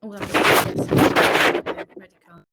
Oh, yes. Ready, Carl.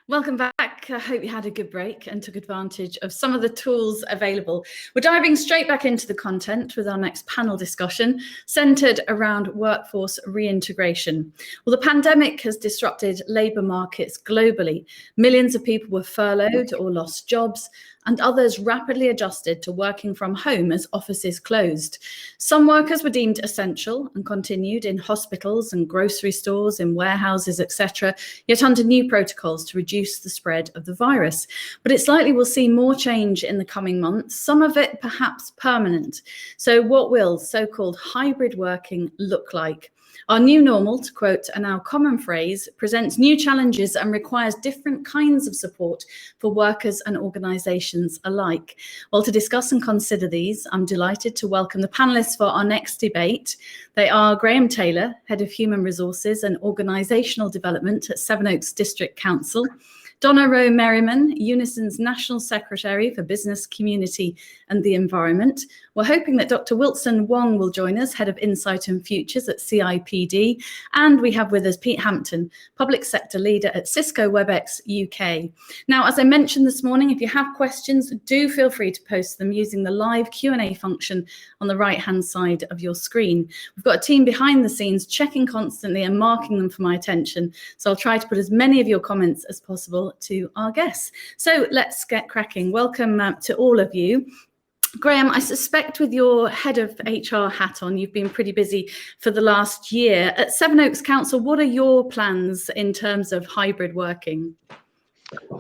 Welcome back. I hope you had a good break and took advantage of some of the tools available. We're diving straight back into the content with our next panel discussion centred around workforce reintegration. Well, the pandemic has disrupted labour markets globally. Millions of people were furloughed or lost jobs, and others rapidly adjusted to working from home as offices closed. Some workers were deemed essential and continued in hospitals and grocery stores, in warehouses, etc., yet under new protocols to reduce the spread of the virus. But it's likely we'll see more change in the coming months, some of it perhaps permanent. So what will so-called hybrid working look like? Our new normal, to quote a now common phrase, presents new challenges and requires different kinds of support for workers and organisations alike. Well, to discuss and consider these, I'm delighted to welcome the panellists for our next debate. They are Graeme Taylor, Head of Human Resources and Organisational Development at Sevenoaks District Council, Donna Rowe-Merriman, UNISON's National Secretary for Business, Community and the Environment. We're hoping that Dr. Wong will join us, Head of Insight and Futures at CIPD. And we have with us Pete Hampton, Public Sector Leader at Cisco Webex UK. Now, as I mentioned this morning, if you have questions, do feel free to post them using the live Q&A function on the right-hand side of your screen. We've got a team behind the scenes checking constantly and marking them for my attention. So I'll try to put as many of your comments as possible to our guests. So let's get cracking. Welcome to all of you. Graeme, I suspect with your head of HR hat on, you've been pretty busy for the last year. At Sevenoaks Council, what are your plans in terms of hybrid working?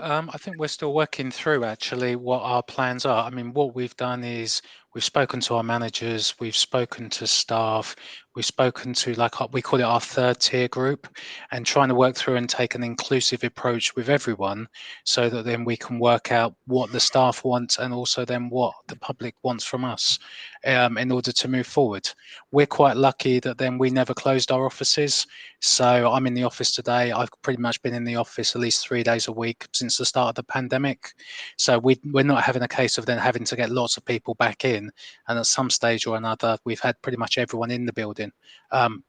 I think we're still working through actually what our plans are. I mean, what we've done is we've spoken to our managers, we've spoken to staff, we've spoken to, like, we call it our third tier group, and trying to work through and take an inclusive approach with everyone so that then we can work out what the staff want and also then what the public wants from us in order to move forward. We're quite lucky that then we never closed our offices. So I'm in the office today. I've pretty much been in the office at least 3 days a week since the start of the pandemic. So we're not having a case of then having to get lots of people back in. And at some stage or another, we've had pretty much everyone in the building.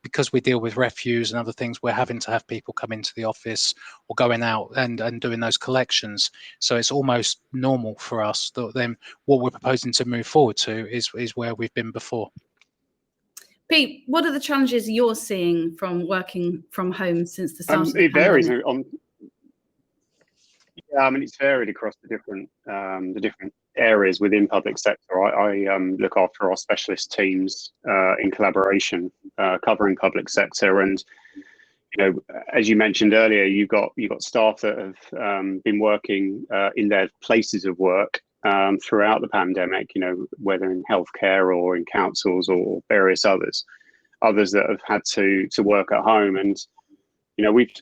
Because we deal with refuse and other things, we're having to have people come into the office or going out and doing those collections. So it's almost normal for us that then what we're proposing to move forward to is where we've been before. Pete, what are the challenges you're seeing from working from home since the start of the pandemic? Varies pandemic? I mean, it's varied across the different areas within public sector. I look after our specialist teams in collaboration, covering public sector, and as you mentioned earlier, you've got staff that have been working in their places of work throughout the pandemic. Whether in healthcare or in councils or various others that have had to work at home. And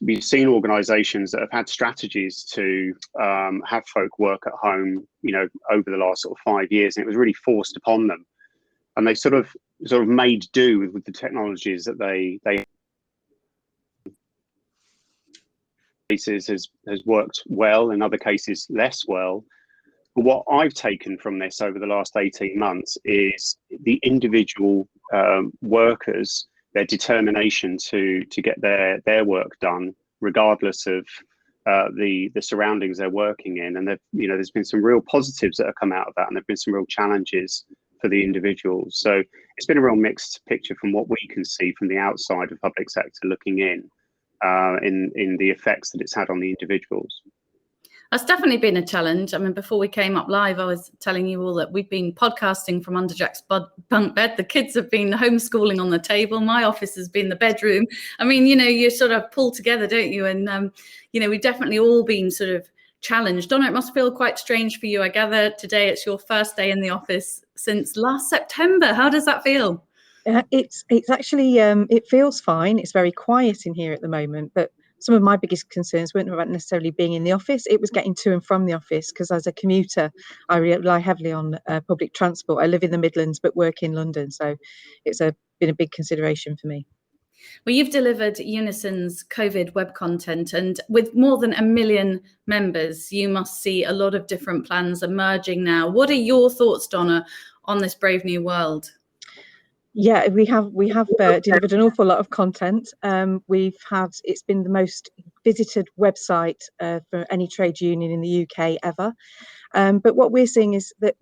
we've seen organisations that have had strategies to have folk work at home, over the last sort of 5 years, and it was really forced upon them, and they sort of made do with the technologies that they cases has worked well, in other cases less well. But what I've taken from this over the last 18 months is the individual workers, their determination to get their work done, regardless of the surroundings they're working in. And there's been some real positives that have come out of that, and there've been some real challenges for the individuals. So it's been a real mixed picture from what we can see from the outside of public sector looking in the effects that it's had on the individuals. That's definitely been a challenge. I mean, before we came up live, I was telling you all that we've been podcasting from under Jack's bunk bed. The kids have been homeschooling on the table. My office has been the bedroom. I mean, you sort of pull together, don't you? And, we've definitely all been sort of challenged. Donna, it must feel quite strange for you. I gather today it's your first day in the office since last September. How does that feel? It's actually, it feels fine. It's very quiet in here at the moment, but some of my biggest concerns weren't about necessarily being in the office. It was getting to and from the office, because as a commuter, I rely heavily on public transport. I live in the Midlands but work in London, so it's been a big consideration for me. Well, you've delivered UNISON's COVID web content, and with more than 1 million members, you must see a lot of different plans emerging now. What are your thoughts, Donna, on this brave new world? Yeah, we have delivered an awful lot of content. It's been the most visited website for any trade union in the UK ever. But what we're seeing is that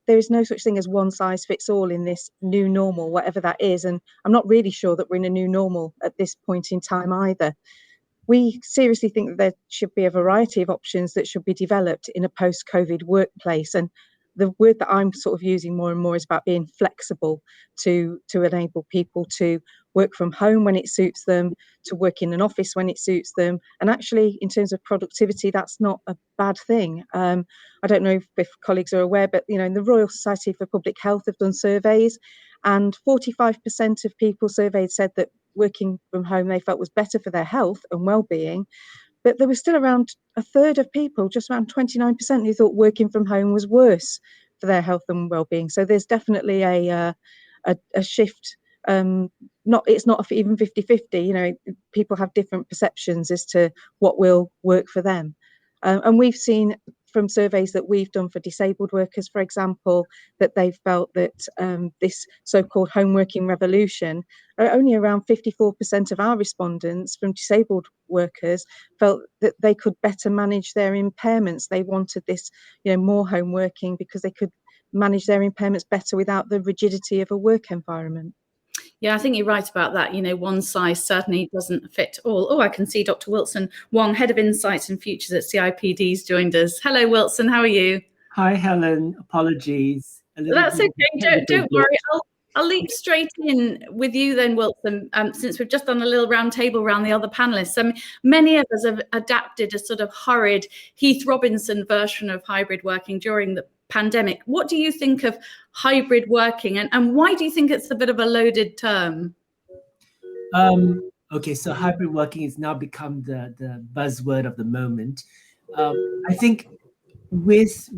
there is no such thing as one size fits all in this new normal, whatever that is. And I'm not really sure that we're in a new normal at this point in time either. We seriously think that there should be a variety of options that should be developed in a post-COVID workplace. And the word that I'm sort of using more and more is about being flexible to enable people to work from home when it suits them, to work in an office when it suits them. And actually, in terms of productivity, that's not a bad thing. I don't know if colleagues are aware, but in the Royal Society for Public Health have done surveys, and 45% of people surveyed said that working from home they felt was better for their health and well-being. But there was still around a third of people, just around 29%, who thought working from home was worse for their health and well-being. So there's definitely a shift. It's not even 50-50. People have different perceptions as to what will work for them. And we've seen from surveys that we've done for disabled workers, for example, that they've felt that this so-called home working revolution, only around 54% of our respondents from disabled workers felt that they could better manage their impairments. They wanted this, more home working because they could manage their impairments better without the rigidity of a work environment. Yeah, I think you're right about that. One size certainly doesn't fit all. Oh, I can see Dr. Wilson Wong, Head of Insights and Futures at CIPD's joined us. Hello, Wilson. How are you? Hi, Helen. Apologies. That's okay. Don't worry. I'll leap straight in with you then, Wilson, since we've just done a little round table around the other panelists. Many of us have adapted a sort of hurried Heath Robinson version of hybrid working during the pandemic. What do you think of hybrid working, and why do you think it's a bit of a loaded term? Okay, so hybrid working has now become the buzzword of the moment. I think with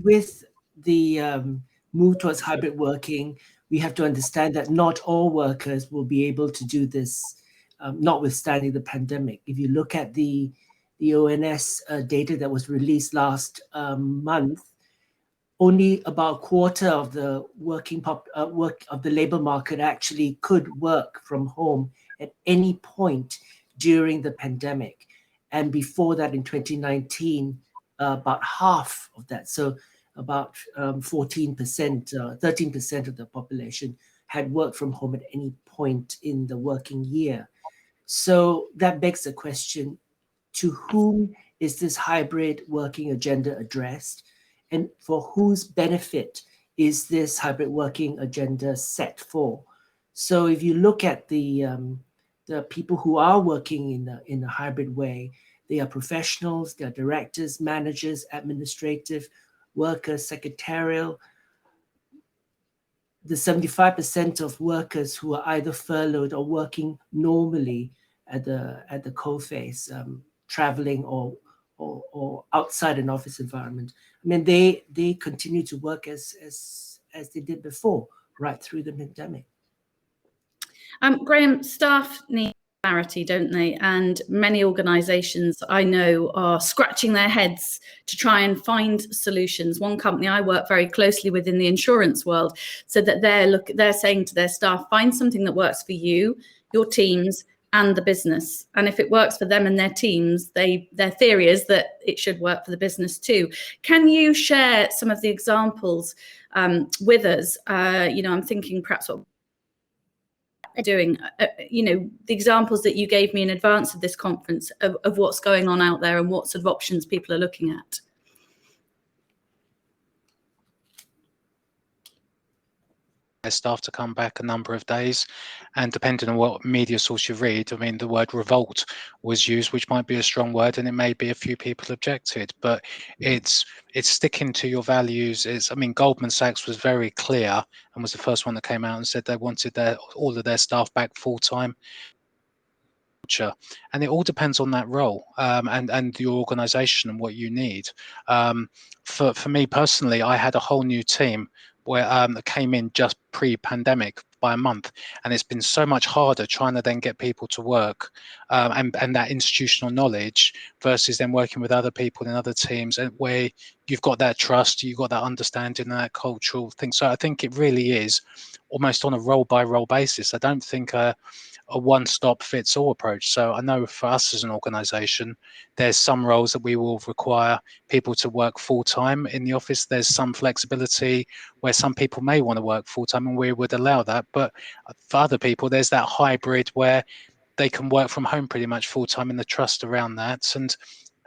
the move towards hybrid working, we have to understand that not all workers will be able to do this, notwithstanding the pandemic. If you look at the ONS data that was released last month, only about a quarter of the work of the labor market actually could work from home at any point during the pandemic. And before that, in 2019, about half of that, so about 14%, 13% of the population had worked from home at any point in the working year. So that begs the question, to whom is this hybrid working agenda addressed? And for whose benefit is this hybrid working agenda set for? So if you look at the people who are working in a hybrid way, they are professionals, they are directors, managers, administrative workers, secretarial. The 75% of workers who are either furloughed or working normally at the coalface, traveling or outside an office environment. I mean, they continue to work as they did before, right through the pandemic. Graeme, staff need clarity, don't they? And many organisations I know are scratching their heads to try and find solutions. One company I work very closely with in the insurance world said that they're saying to their staff, find something that works for you, your teams, and the business. And if it works for them and their teams, their theory is that it should work for the business too. Can you share some of the examples with us? I'm thinking perhaps what they're doing, the examples that you gave me in advance of this conference of what's going on out there and what sort of options people are looking at. Staff to come back a number of days, and depending on what media source you read, I mean, the word revolt was used, which might be a strong word, and it may be a few people objected, but it's sticking to your values. Goldman Sachs was very clear and was the first one that came out and said they wanted all of their staff back full-time. And it all depends on that role and your organization and what you need. For me personally, I had a whole new team where that came in just pre-pandemic by a month, and it's been so much harder trying to then get people to work and that institutional knowledge versus then working with other people in other teams, and where you've got that trust, you've got that understanding and that cultural thing. So I think it really is almost on a role by role basis. I don't think a one-stop fits all approach. So I know for us as an organisation, there's some roles that we will require people to work full-time in the office. There's some flexibility where some people may want to work full-time, and we would allow that. But for other people, there's that hybrid where they can work from home pretty much full-time, and the trust around that. And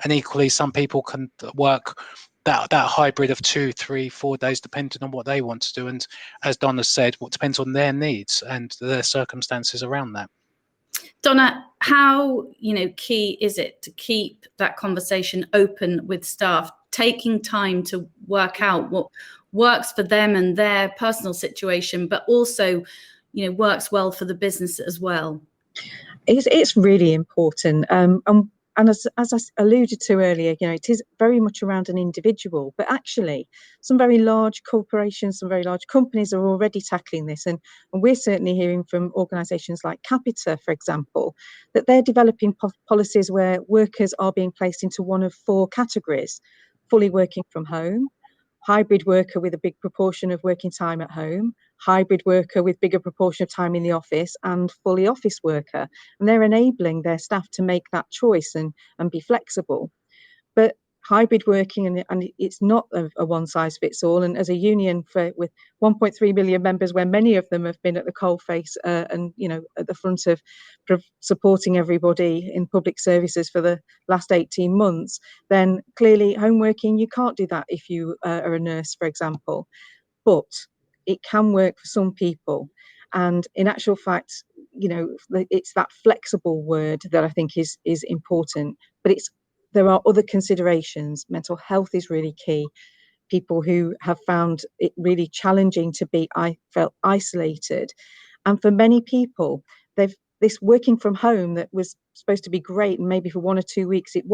equally, some people can work that hybrid of 2, 3, 4 days, depending on what they want to do. And as Donna said, what depends on their needs and their circumstances around that. Donna, how key is it to keep that conversation open with staff, taking time to work out what works for them and their personal situation, but also works well for the business as well? It's really important. And as I alluded to earlier, it is very much around an individual, but actually some very large corporations, some very large companies are already tackling this. And we're certainly hearing from organisations like Capita, for example, that they're developing policies where workers are being placed into one of 4 categories: fully working from home, hybrid worker with a big proportion of working time at home, hybrid worker with bigger proportion of time in the office, and fully office worker. And they're enabling their staff to make that choice and be flexible. But hybrid working, and it's not a one size fits all. And as a union with 1.3 million members, where many of them have been at the coalface and at the front of supporting everybody in public services for the last 18 months, then clearly home working, you can't do that if you are a nurse, for example. But it can work for some people. And in actual fact, it's that flexible word that I think is important. But there are other considerations. Mental health is really key. People who have found it really challenging to be, I felt, isolated. And for many people, this working from home that was supposed to be great, and maybe for 1 or 2 weeks it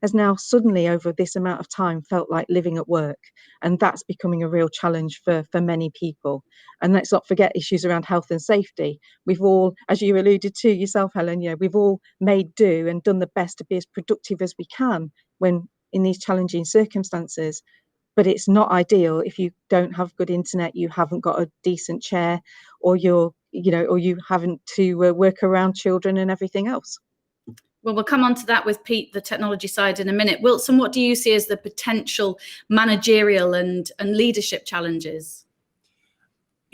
has now suddenly over this amount of time felt like living at work. And that's becoming a real challenge for many people. And let's not forget issues around health and safety. We've all, as you alluded to yourself, Helen, we've all made do and done the best to be as productive as we can when in these challenging circumstances. But it's not ideal if you don't have good internet, you haven't got a decent chair, or or you haven't to work around children and everything else. Well, we'll come on to that with Pete, the technology side, in a minute. Wilson, what do you see as the potential managerial and leadership challenges?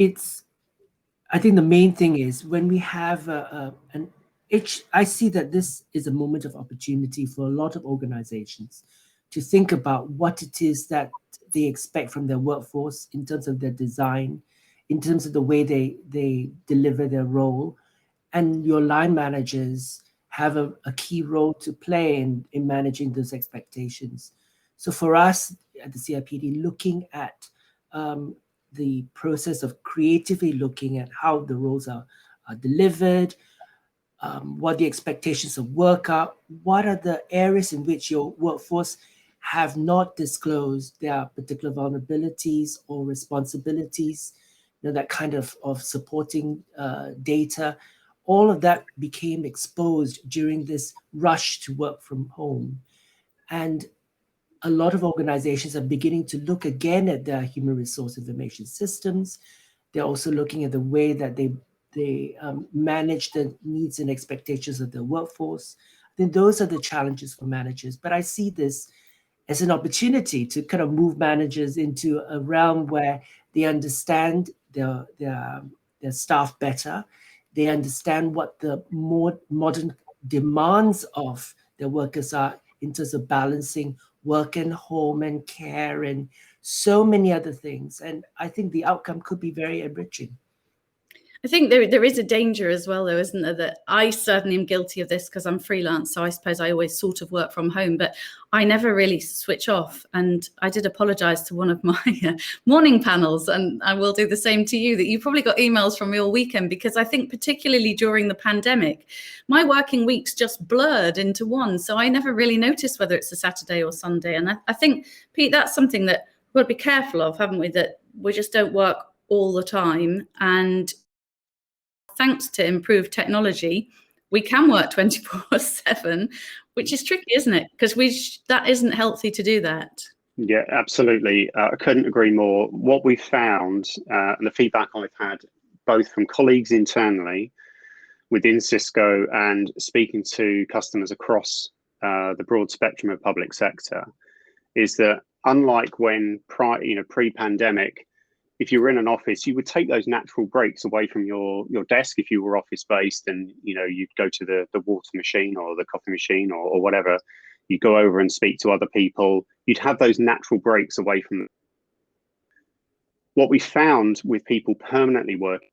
I think the main thing is when we have I see that this is a moment of opportunity for a lot of organizations to think about what it is that they expect from their workforce in terms of their design, in terms of the way they deliver their role. And your line managers have a key role to play in managing those expectations. So for us at the CIPD, looking at the process of creatively looking at how the roles are delivered, what the expectations of work are, what are the areas in which your workforce have not disclosed their particular vulnerabilities or responsibilities, that kind of supporting data. All of that became exposed during this rush to work from home. And a lot of organizations are beginning to look again at their human resource information systems. They're also looking at the way that they manage the needs and expectations of their workforce. I think those are the challenges for managers. But I see this as an opportunity to kind of move managers into a realm where they understand their staff better. They understand what the more modern demands of their workers are in terms of balancing work and home and care and so many other things. And I think the outcome could be very enriching. I think there is a danger as well, though, isn't there? That I certainly am guilty of this because I'm freelance. So I suppose I always sort of work from home, but I never really switch off. And I did apologise to one of my morning panels, and I will do the same to you, that you probably got emails from me all weekend, because I think particularly during the pandemic, my working weeks just blurred into one. So I never really noticed whether it's a Saturday or Sunday. And I think, Pete, that's something that we've got to be careful of, haven't we? That we just don't work all the time. And thanks to improved technology, we can work 24/7, which is tricky, isn't it? Because that isn't healthy to do that. Yeah, absolutely. I couldn't agree more. What we've found, and the feedback I've had, both from colleagues internally within Cisco and speaking to customers across the broad spectrum of public sector, is that unlike when pre-pandemic, if you were in an office, you would take those natural breaks away from your desk if you were office based, and you'd go to the water machine or the coffee machine or whatever. You'd go over and speak to other people. You'd have those natural breaks away from them. What we found with people permanently working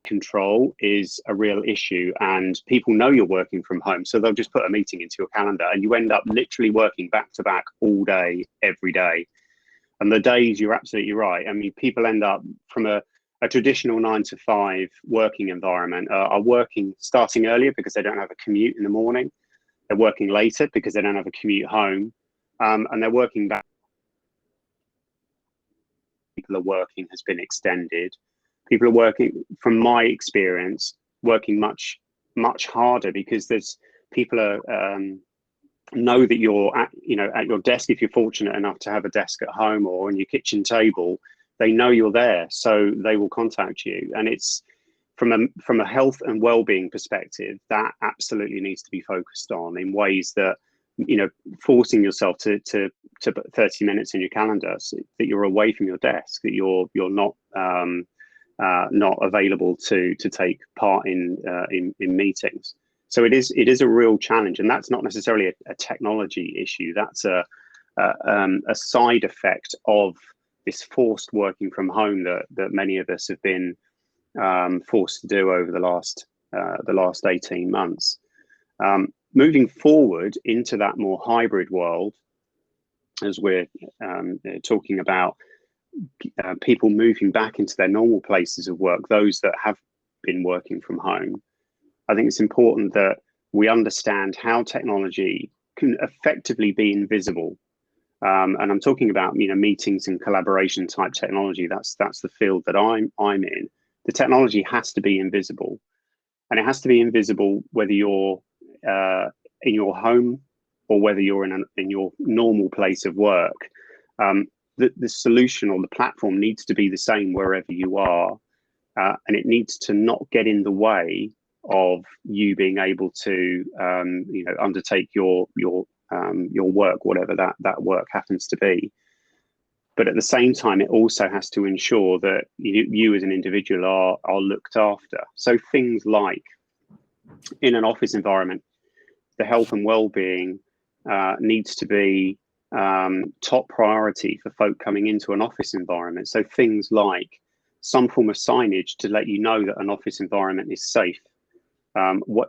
control is a real issue, and people know you're working from home, so they'll just put a meeting into your calendar and you end up literally working back to back all day, every day. And the days, you're absolutely right. I mean, people end up from a traditional 9 to 5 working environment are working starting earlier because they don't have a commute in the morning. They're working later because they don't have a commute home, and they're working back. People are working has been extended. People are working, from my experience, working much harder because there's people are know that you're at your desk. If you're fortunate enough to have a desk at home or on your kitchen table, they know you're there, so they will contact you. And it's from a health and well-being perspective, that absolutely needs to be focused on in ways that, forcing yourself to put 30 minutes in your calendar so that you're away from your desk, that you're not available to take part in meetings. So it is a real challenge, and that's not necessarily a technology issue. That's a side effect of this forced working from home that many of us have been forced to do over the last 18 months. Moving forward into that more hybrid world, as we're talking about people moving back into their normal places of work, those that have been working from home, I think it's important that we understand how technology can effectively be invisible. And I'm talking about meetings and collaboration type technology. That's the field that I'm in. The technology has to be invisible, and it has to be invisible whether you're in your home or whether you're in your normal place of work. The solution or the platform needs to be the same wherever you are, and it needs to not get in the way of you being able to undertake your work, whatever that work happens to be. But at the same time, it also has to ensure that you as an individual are looked after. So things like in an office environment, the health and well-being needs to be top priority for folk coming into an office environment. So things like some form of signage to let you know that an office environment is safe.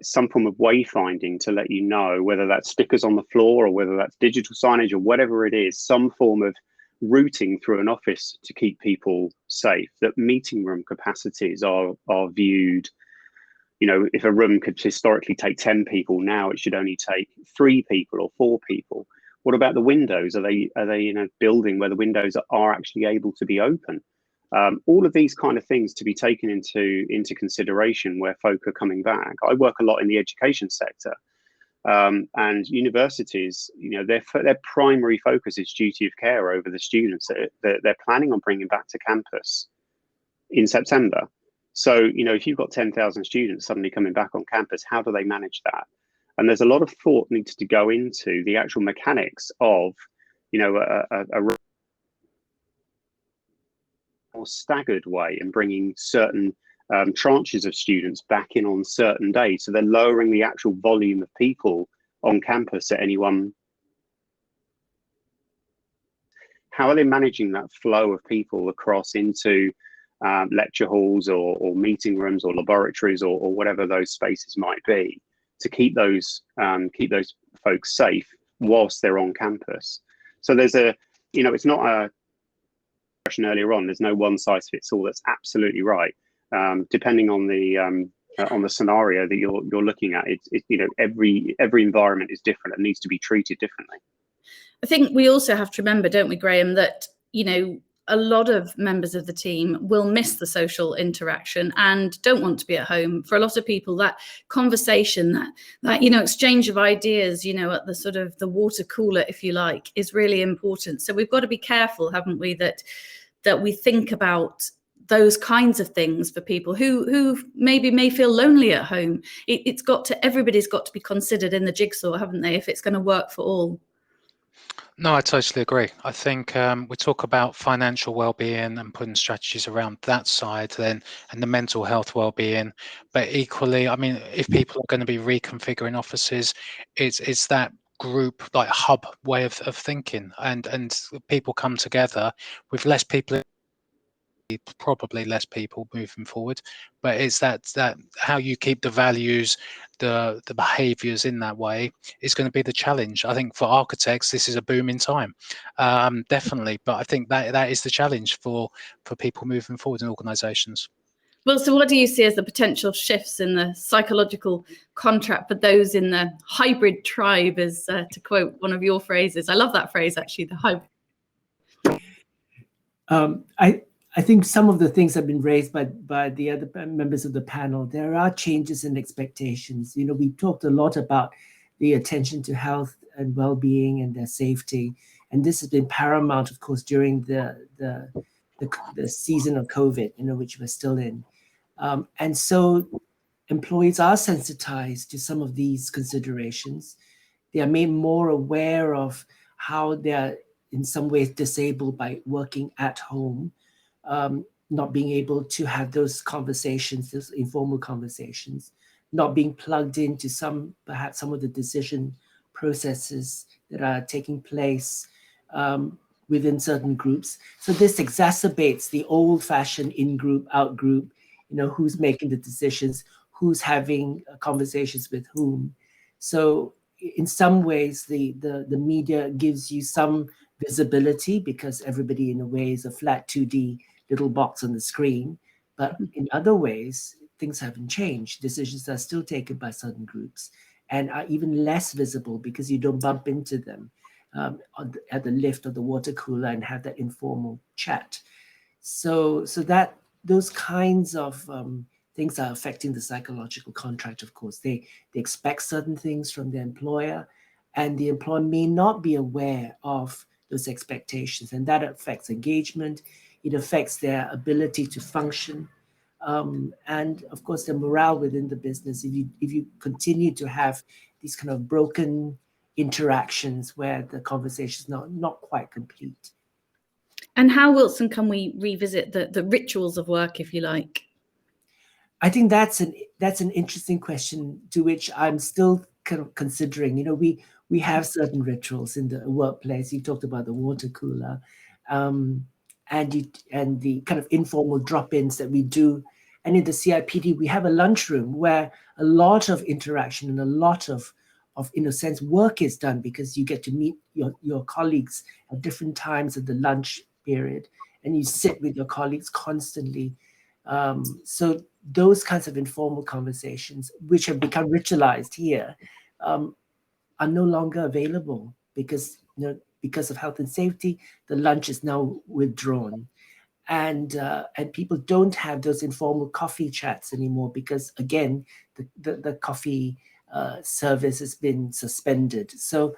Some form of wayfinding to let you know, whether that's stickers on the floor or whether that's digital signage or whatever it is, some form of routing through an office to keep people safe. That meeting room capacities are viewed. If a room could historically take 10 people, now it should only take 3 people or 4 people. What about the windows? Are they in a building where the windows are actually able to be open? All of these kind of things to be taken into consideration where folk are coming back. I work a lot in the education sector, and universities, their primary focus is duty of care over the students. They're planning on bringing back to campus in September. So, if you've got 10,000 students suddenly coming back on campus, how do they manage that? And there's a lot of thought needs to go into the actual mechanics of, a more staggered way and bringing certain tranches of students back in on certain days. So they're lowering the actual volume of people on campus at any one. How are they managing that flow of people across into lecture halls or meeting rooms or laboratories or whatever those spaces might be, to keep those folks safe whilst they're on campus? So there's it's not a question earlier on. There's no one size fits all. That's absolutely right. Depending on the scenario that you're looking at, every environment is different and needs to be treated differently. I think we also have to remember, don't we, Graeme, that you know, a lot of members of the team will miss the social interaction and don't want to be at home. For a lot of people, that conversation, that you know, exchange of ideas, you know, at the sort of the water cooler, if you like, is really important. So we've got to be careful, haven't we, that we think about those kinds of things for people who maybe may feel lonely at home. Everybody's got to be considered in the jigsaw, haven't they, if it's going to work for all. No, I totally agree. I think we talk about financial well-being and putting strategies around that side then, and the mental health well-being. But equally, I mean, if people are going to be reconfiguring offices, it's that group, like hub way of thinking, and people come together with less people, probably less people moving forward, but it's that how you keep the values, the behaviors in that way is going to be the challenge. I think for architects this is a booming time, definitely, but I think that is the challenge for people moving forward in organizations. Well, so what do you see as the potential shifts in the psychological contract for those in the hybrid tribe, as to quote one of your phrases? I love that phrase, actually, the hybrid. I think some of the things have been raised by the other members of the panel. There are changes in expectations. You know, we talked a lot about the attention to health and well-being and their safety, and this has been paramount, of course, during the season of COVID, you know, which we're still in. And so employees are sensitized to some of these considerations. They are made more aware of how they're in some ways disabled by working at home, not being able to have those conversations, those informal conversations, not being plugged into perhaps some of the decision processes that are taking place within certain groups. So this exacerbates the old-fashioned in-group, out-group, you know, who's making the decisions, who's having conversations with whom. So in some ways, the media gives you some visibility because everybody in a way is a flat 2D little box on the screen. But in other ways, things haven't changed. Decisions are still taken by certain groups and are even less visible because you don't bump into them at the lift or the water cooler and have that informal chat. So that those kinds of things are affecting the psychological contract, of course. They expect certain things from their employer, and the employer may not be aware of those expectations, and that affects engagement. It affects their ability to function, and of course, the morale within the business. If you continue to have these kind of broken interactions where the conversation is not quite complete. And how, Wilson, can we revisit the rituals of work, if you like? I think that's an interesting question to which I'm still kind of considering. You know, we have certain rituals in the workplace. You talked about the water cooler, and the kind of informal drop-ins that we do. And in the CIPD, we have a lunchroom where a lot of interaction and a lot of in a sense, work is done because you get to meet your colleagues at different times of the lunch period, and you sit with your colleagues constantly. So those kinds of informal conversations, which have become ritualized here, are no longer available because, you know, because of health and safety, the lunch is now withdrawn. And people don't have those informal coffee chats anymore because, again, the coffee service has been suspended. So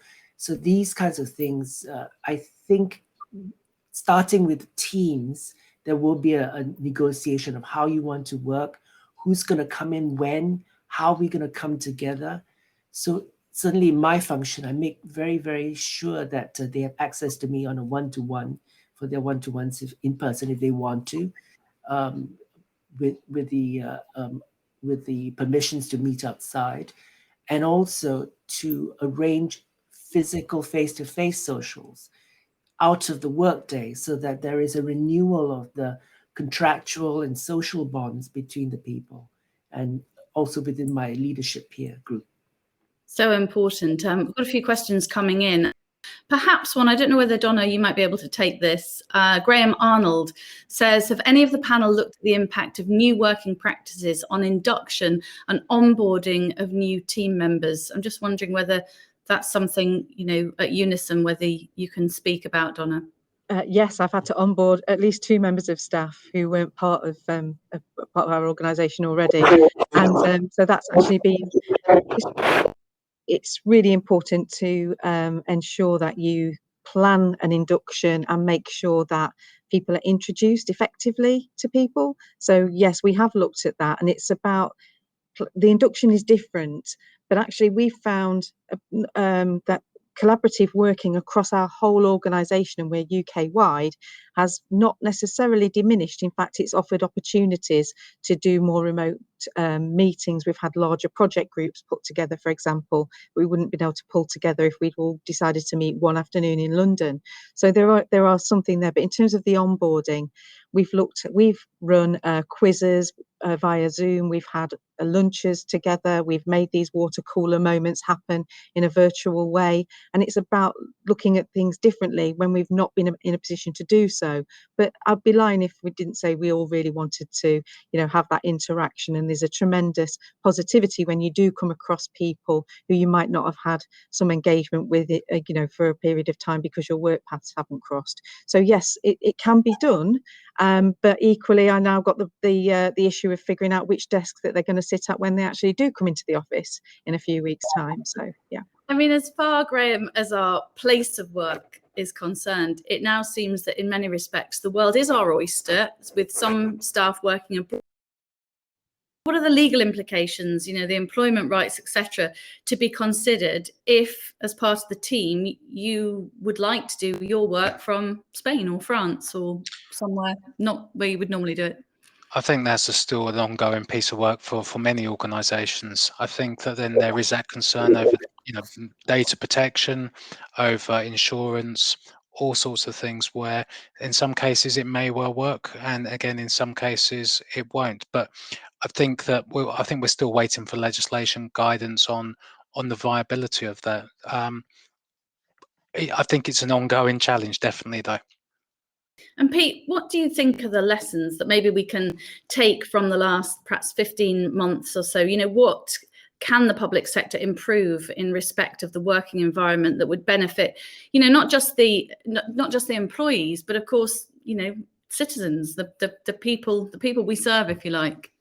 these kinds of things, I think, starting with teams, there will be a negotiation of how you want to work, who's going to come in when, how we're going to come together. So certainly in my function, I make very, very sure that they have access to me on a one-to-one for their one-to-ones in person if they want to, with the permissions to meet outside, and also to arrange physical face-to-face socials out of the workday so that there is a renewal of the contractual and social bonds between the people and also within my leadership peer group. So important. We've got a few questions coming in. Perhaps one, I don't know whether, Donna, you might be able to take this. Graeme Arnold says, have any of the panel looked at the impact of new working practices on induction and onboarding of new team members? I'm just wondering whether that's something, you know, at UNISON, whether you can speak about, Donna. Yes, I've had to onboard at least 2 members of staff who weren't part of our organisation already, and so that's actually been. It's really important to ensure that you plan an induction and make sure that people are introduced effectively to people. So yes, we have looked at that, and it's about the induction is different, but actually we found that collaborative working across our whole organisation, and we're UK wide, has not necessarily diminished. In fact, it's offered opportunities to do more remote meetings. We've had larger project groups put together, for example. We wouldn't been able to pull together if we'd all decided to meet one afternoon in London. So there are something there. But in terms of the onboarding, we've run quizzes via Zoom. We've had lunches together. We've made these water cooler moments happen in a virtual way. And it's about looking at things differently when we've not been in a position to do so. But I'd be lying if we didn't say we all really wanted to, have that interaction. And there's a tremendous positivity when you do come across people who you might not have had some engagement with, for a period of time because your work paths haven't crossed. So yes, it can be done. But equally, I now got the issue of figuring out which desk that they're going to sit at when they actually do come into the office in a few weeks' time. So yeah. I mean, as far, Graeme, as our place of work is concerned, it now seems that in many respects the world is our oyster, with some staff working abroad. What are the legal implications, the employment rights, etc., to be considered if, as part of the team, you would like to do your work from Spain or France or somewhere not where you would normally do it? I think that's still an ongoing piece of work for many organisations. I think that then there is that concern over, data protection, over insurance, all sorts of things where in some cases it may well work, and again in some cases it won't. But I think that we're still waiting for legislation guidance on the viability of that. I think it's an ongoing challenge, definitely, though. And Pete, what do you think are the lessons that maybe we can take from the last perhaps 15 months or so? What can the public sector improve in respect of the working environment that would benefit, not just the employees, but of course, citizens, the people we serve, if you like?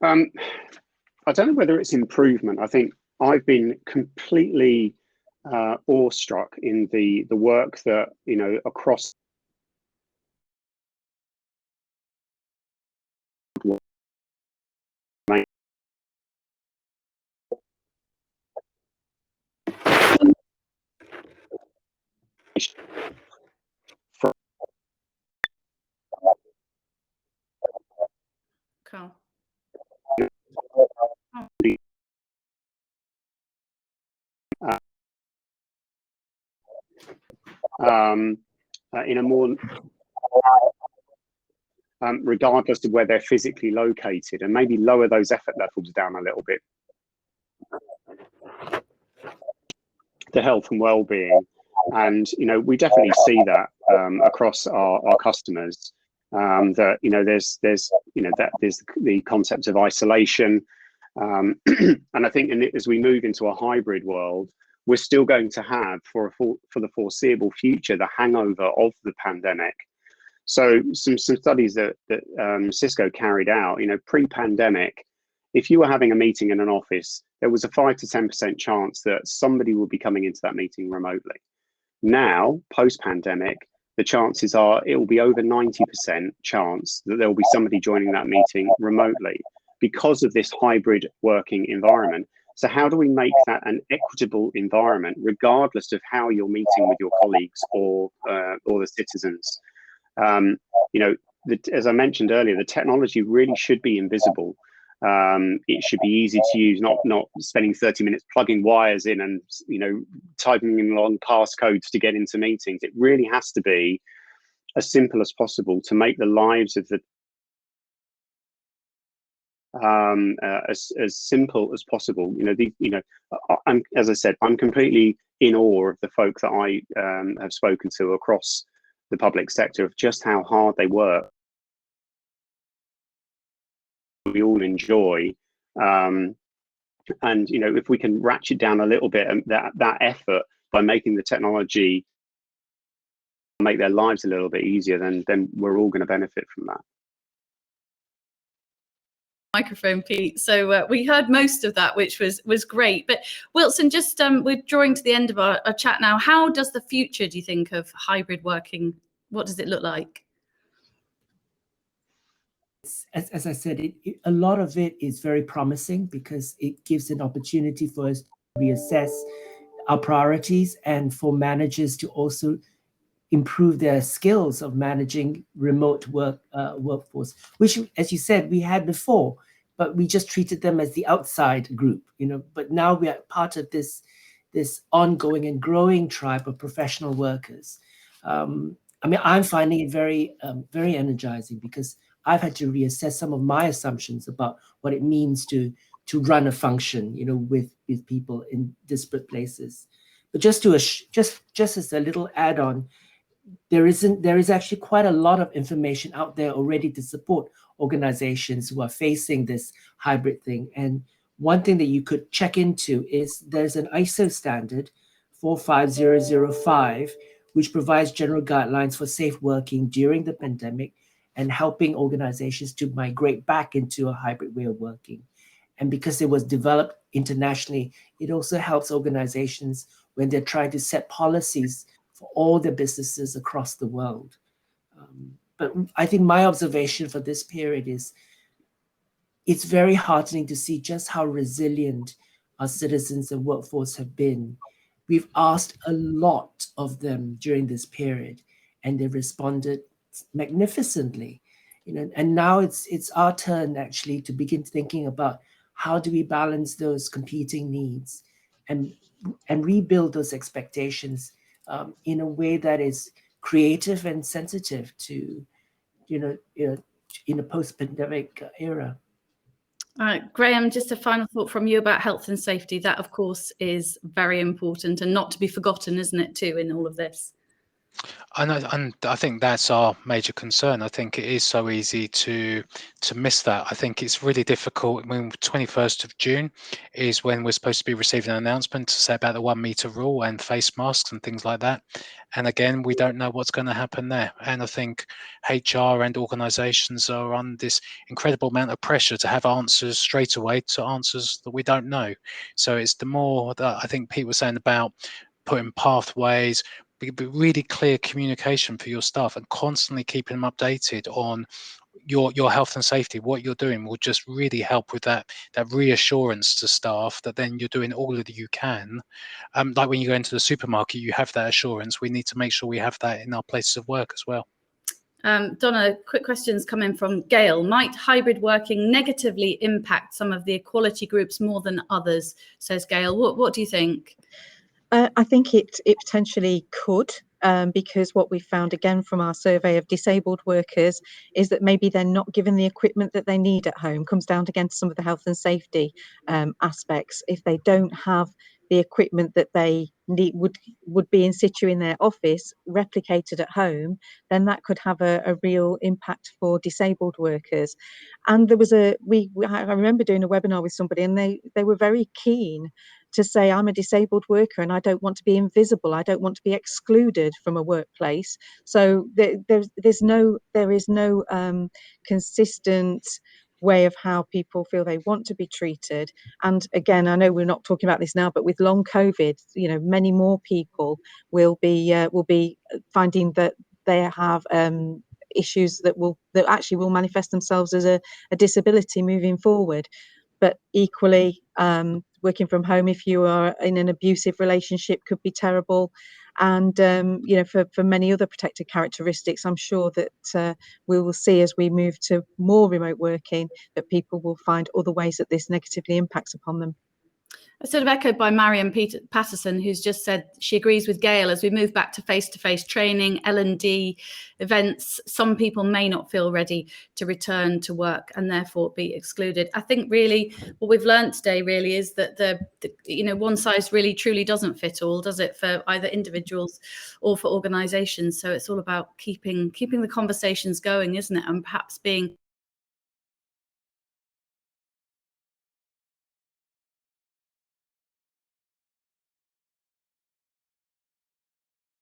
I don't know whether it's improvement. I think I've been completely awestruck in the work that across Carl. in a more regardless of where they're physically located, and maybe lower those effort levels down a little bit. The health and well-being, and we definitely see that across our customers. That there's the concept of isolation, and I think as we move into a hybrid world, we're still going to have for the foreseeable future the hangover of the pandemic. So some studies that Cisco carried out, pre-pandemic, if you were having a meeting in an office, there was a 5 to 10% chance that somebody would be coming into that meeting remotely. Now, post-pandemic, the chances are it will be over 90% chance that there will be somebody joining that meeting remotely because of this hybrid working environment. So how do we make that an equitable environment, regardless of how you're meeting with your colleagues or the citizens? As I mentioned earlier, the technology really should be invisible. It should be easy to use, not spending 30 minutes plugging wires in and typing in long passcodes to get into meetings. It really has to be as simple as possible to make the lives of the as simple as possible. As I said, I'm completely in awe of the folk that I have spoken to across the public sector, of just how hard they work. We all enjoy, and if we can ratchet down a little bit that effort by making the technology make their lives a little bit easier, then we're all going to benefit from that. Microphone, Pete. So we heard most of that, which was great. But Wilson, just we're drawing to the end of our chat now. How does the future, do you think, of hybrid working, what does it look like? As I said, a lot of it is very promising because it gives an opportunity for us to reassess our priorities and for managers to also improve their skills of managing remote workforce, which, as you said, we had before, but we just treated them as the outside group, but now we are part of this ongoing and growing tribe of professional workers. I mean, I'm finding it very, very energizing because I've had to reassess some of my assumptions about what it means to run a function, with people in disparate places. But just as a little add-on, there is actually quite a lot of information out there already to support organizations who are facing this hybrid thing. And one thing that you could check into is there's an ISO standard 45005, which provides general guidelines for safe working during the pandemic and helping organizations to migrate back into a hybrid way of working. And because it was developed internationally, it also helps organizations when they're trying to set policies for all the businesses across the world. But I think my observation for this period is it's very heartening to see just how resilient our citizens and workforce have been. We've asked a lot of them during this period, and they've responded magnificently. And now it's our turn actually to begin thinking about how do we balance those competing needs and rebuild those expectations in a way that is creative and sensitive to, in a post-pandemic era. Graeme, just a final thought from you about health and safety. That, of course, is very important and not to be forgotten, isn't it, too, in all of this? And I think that's our major concern. I think it is so easy to miss that. I think it's really difficult. When 21st of June is when we're supposed to be receiving an announcement to say about the 1 meter rule and face masks and things like that. And again, we don't know what's going to happen there. And I think HR and organisations are on this incredible amount of pressure to have answers straight away to answers that we don't know. So it's the more that I think Pete was saying about putting pathways, be really clear communication for your staff and constantly keeping them updated on your health and safety. What you're doing will just really help with that reassurance to staff that then you're doing all that you can. Like when you go into the supermarket, you have that assurance. We need to make sure we have that in our places of work as well. Donna, quick questions coming from Gail. Might hybrid working negatively impact some of the equality groups more than others, says Gail. What do you think? I think it potentially could, because what we found again from our survey of disabled workers is that maybe they're not given the equipment that they need at home. Comes down again to some of the health and safety aspects. If they don't have the equipment that they need, would be in situ in their office, replicated at home, then that could have a real impact for disabled workers. And there was I remember doing a webinar with somebody, and they were very keen to say, I'm a disabled worker and I don't want to be invisible. I don't want to be excluded from a workplace. So there is no consistent way of how people feel they want to be treated. And again, I know we're not talking about this now, but with long COVID, many more people will be finding that they have issues that actually will manifest themselves as a disability moving forward. But equally, working from home, if you are in an abusive relationship, could be terrible. And for many other protected characteristics, I'm sure that we will see as we move to more remote working that people will find other ways that this negatively impacts upon them. Sort of echoed by Marion Patterson, who's just said she agrees with Gail. As we move back to face-to-face training, L&D events, some people may not feel ready to return to work and therefore be excluded. I think really what we've learned today really is that the one size really truly doesn't fit all, does it, for either individuals or for organisations? So it's all about keeping the conversations going, isn't it? And perhaps being